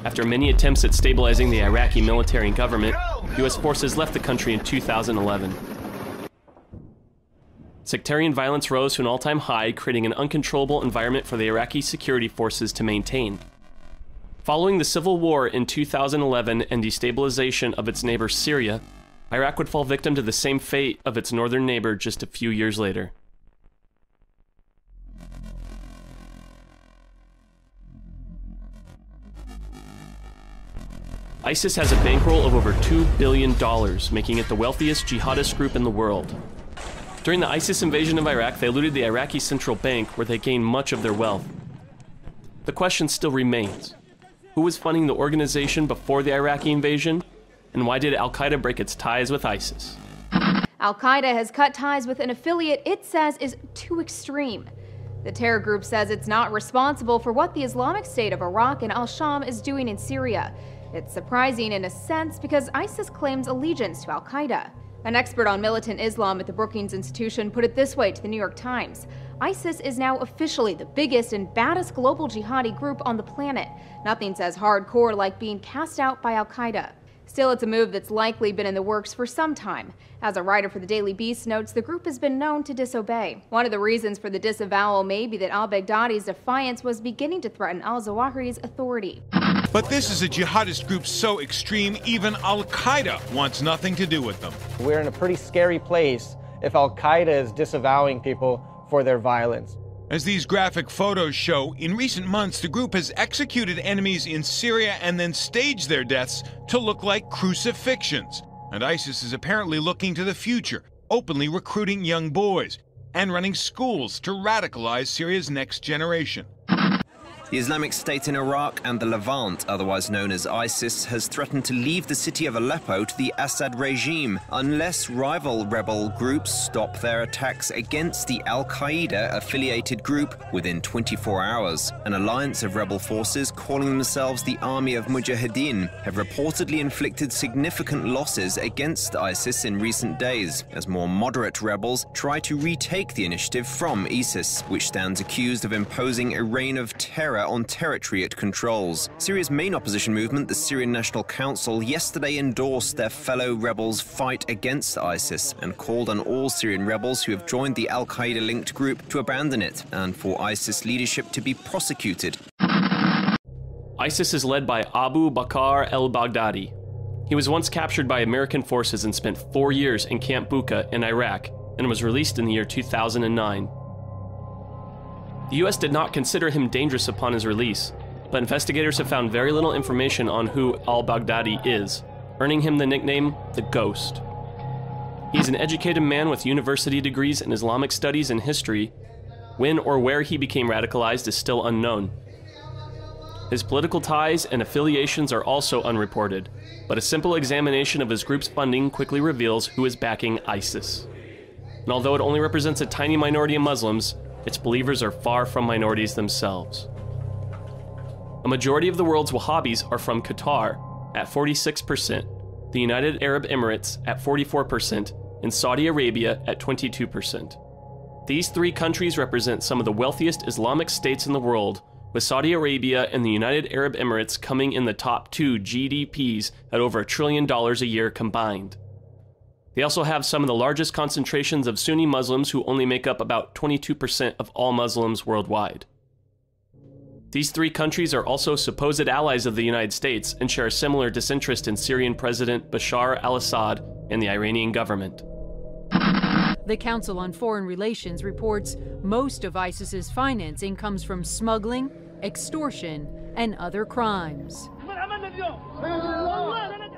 After many attempts at stabilizing the Iraqi military and government, U.S. forces left the country in 2011. Sectarian violence rose to an all-time high, creating an uncontrollable environment for the Iraqi security forces to maintain. Following the civil war in 2011 and destabilization of its neighbor Syria, Iraq would fall victim to the same fate of its northern neighbor just a few years later. ISIS has a bankroll of over $2 billion, making it the wealthiest jihadist group in the world. During the ISIS invasion of Iraq, they looted the Iraqi central bank, where they gained much of their wealth. The question still remains: who was funding the organization before the Iraqi invasion, and why did Al-Qaeda break its ties with ISIS? Al-Qaeda has cut ties with an affiliate it says is too extreme. The terror group says it's not responsible for what the Islamic State of Iraq and al-Sham is doing in Syria. It's surprising in a sense because ISIS claims allegiance to Al-Qaeda. An expert on militant Islam at the Brookings Institution put it this way to the New York Times: ISIS is now officially the biggest and baddest global jihadi group on the planet. Nothing says hardcore like being cast out by Al-Qaeda. Still, it's a move that's likely been in the works for some time. As a writer for the Daily Beast notes, the group has been known to disobey. One of the reasons for the disavowal may be that al-Baghdadi's defiance was beginning to threaten al-Zawahiri's authority. But this is a jihadist group so extreme, even Al-Qaeda wants nothing to do with them. We're in a pretty scary place if Al-Qaeda is disavowing people for their violence. As these graphic photos show, in recent months, the group has executed enemies in Syria and then staged their deaths to look like crucifixions. And ISIS is apparently looking to the future, openly recruiting young boys and running schools to radicalize Syria's next generation. The Islamic State in Iraq and the Levant, otherwise known as ISIS, has threatened to leave the city of Aleppo to the Assad regime unless rival rebel groups stop their attacks against the Al-Qaeda-affiliated group within 24 hours. An alliance of rebel forces calling themselves the Army of Mujahideen have reportedly inflicted significant losses against ISIS in recent days, as more moderate rebels try to retake the initiative from ISIS, which stands accused of imposing a reign of terror on territory it controls. Syria's main opposition movement, the Syrian National Council, yesterday endorsed their fellow rebels' fight against ISIS and called on all Syrian rebels who have joined the Al-Qaeda-linked group to abandon it and for ISIS leadership to be prosecuted. ISIS is led by Abu Bakr al-Baghdadi. He was once captured by American forces and spent 4 years in Camp Bucca in Iraq and was released in the year 2009. The U.S. did not consider him dangerous upon his release, but investigators have found very little information on who al-Baghdadi is, earning him the nickname the Ghost. He is an educated man with university degrees in Islamic studies and history. When or where he became radicalized is still unknown. His political ties and affiliations are also unreported, but a simple examination of his group's funding quickly reveals who is backing ISIS. And although it only represents a tiny minority of Muslims, its believers are far from minorities themselves. A majority of the world's Wahhabis are from Qatar at 46%, the United Arab Emirates at 44%, and Saudi Arabia at 22%. These three countries represent some of the wealthiest Islamic states in the world, with Saudi Arabia and the United Arab Emirates coming in the top 2 GDPs at over $1 trillion a year combined. They also have some of the largest concentrations of Sunni Muslims, who only make up about 22% of all Muslims worldwide. These three countries are also supposed allies of the United States and share a similar disinterest in Syrian President Bashar al-Assad and the Iranian government. The Council on Foreign Relations reports most of ISIS's financing comes from smuggling, extortion, and other crimes.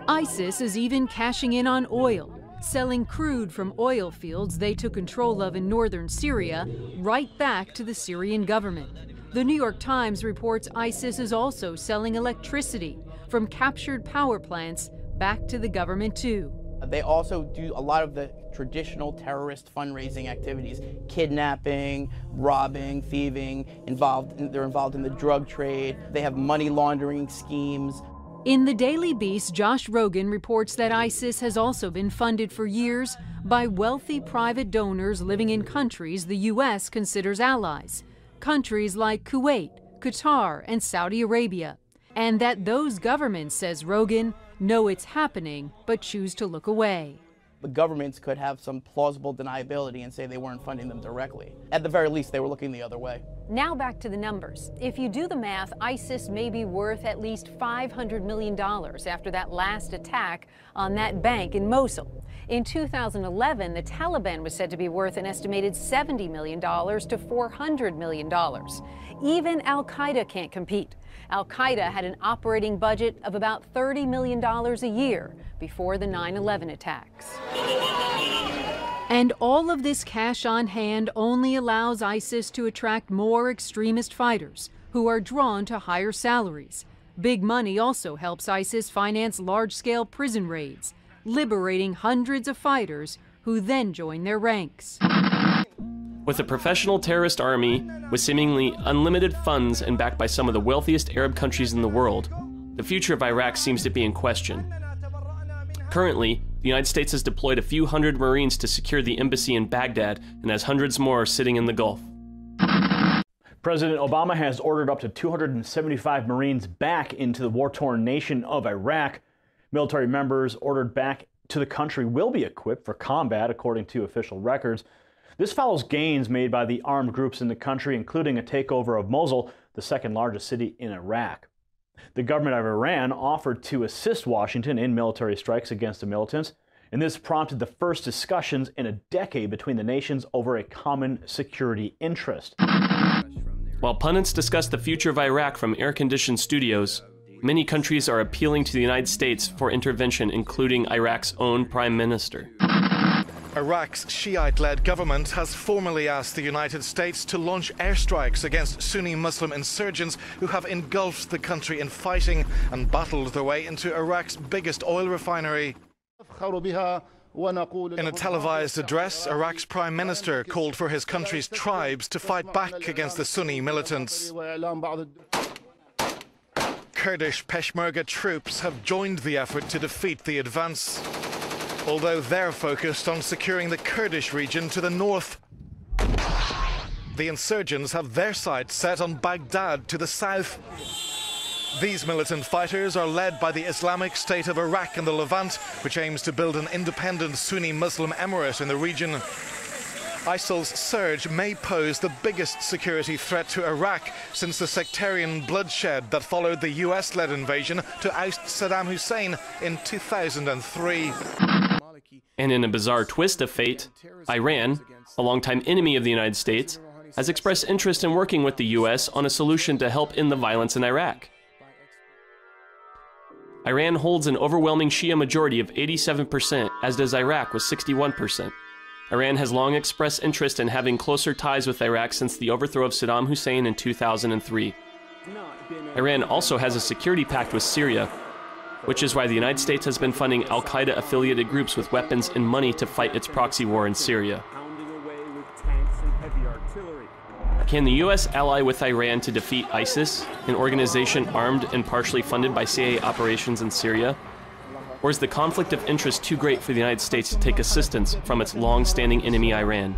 ISIS is even cashing in on oil, selling crude from oil fields they took control of in northern Syria right back to the Syrian government. The New York Times reports ISIS is also selling electricity from captured power plants back to the government too. They also do a lot of the traditional terrorist fundraising activities: kidnapping, robbing, thieving, they're involved in the drug trade. They have money laundering schemes. In the Daily Beast, Josh Rogan reports that ISIS has also been funded for years by wealthy private donors living in countries the U.S. considers allies, countries like Kuwait, Qatar, and Saudi Arabia. and that those governments, says Rogan, know it's happening but choose to look away. The governments could have some plausible deniability and say they weren't funding them directly. At the very least, they were looking the other way. Now back to the numbers. If you do the math, ISIS may be worth at least $500 million after that last attack on that bank in Mosul. In 2011, the Taliban was said to be worth an estimated $70 million to $400 million. Even Al-Qaeda can't compete. Al-Qaeda had an operating budget of about $30 million a year before the 9/11 attacks. And all of this cash on hand only allows ISIS to attract more extremist fighters who are drawn to higher salaries. Big money also helps ISIS finance large-scale prison raids, liberating hundreds of fighters who then join their ranks. With a professional terrorist army with seemingly unlimited funds and backed by some of the wealthiest Arab countries in the world, the future of Iraq seems to be in question. Currently, the United States has deployed a few hundred Marines to secure the embassy in Baghdad and has hundreds more sitting in the Gulf. President Obama has ordered up to 275 Marines back into the war-torn nation of Iraq. Military members ordered back to the country will be equipped for combat, according to official records. This follows gains made by the armed groups in the country, including a takeover of Mosul, the second largest city in Iraq. The government of Iran offered to assist Washington in military strikes against the militants, and this prompted the first discussions in a decade between the nations over a common security interest. While pundits discuss the future of Iraq from air-conditioned studios, many countries are appealing to the United States for intervention, including Iraq's own prime minister. Iraq's Shiite-led government has formally asked the United States to launch airstrikes against Sunni Muslim insurgents who have engulfed the country in fighting and battled their way into Iraq's biggest oil refinery. In a televised address, Iraq's prime minister called for his country's tribes to fight back against the Sunni militants. Kurdish Peshmerga troops have joined the effort to defeat the advance, although they're focused on securing the Kurdish region to the north. The insurgents have their sights set on Baghdad to the south. These militant fighters are led by the Islamic State of Iraq and the Levant, which aims to build an independent Sunni Muslim emirate in the region. ISIL's surge may pose the biggest security threat to Iraq since the sectarian bloodshed that followed the US-led invasion to oust Saddam Hussein in 2003. And in a bizarre twist of fate, Iran, a longtime enemy of the United States, has expressed interest in working with the US on a solution to help end the violence in Iraq. Iran holds an overwhelming Shia majority of 87%, as does Iraq with 61%. Iran has long expressed interest in having closer ties with Iraq since the overthrow of Saddam Hussein in 2003. Iran also has a security pact with Syria, which is why the United States has been funding Al-Qaeda affiliated groups with weapons and money to fight its proxy war in Syria. Can the US ally with Iran to defeat ISIS, an organization armed and partially funded by CIA operations in Syria? Or is the conflict of interest too great for the United States to take assistance from its long-standing enemy Iran?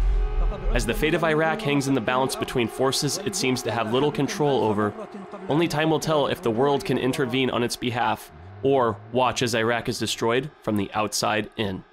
As the fate of Iraq hangs in the balance between forces it seems to have little control over, only time will tell if the world can intervene on its behalf or watch as Iraq is destroyed from the outside in.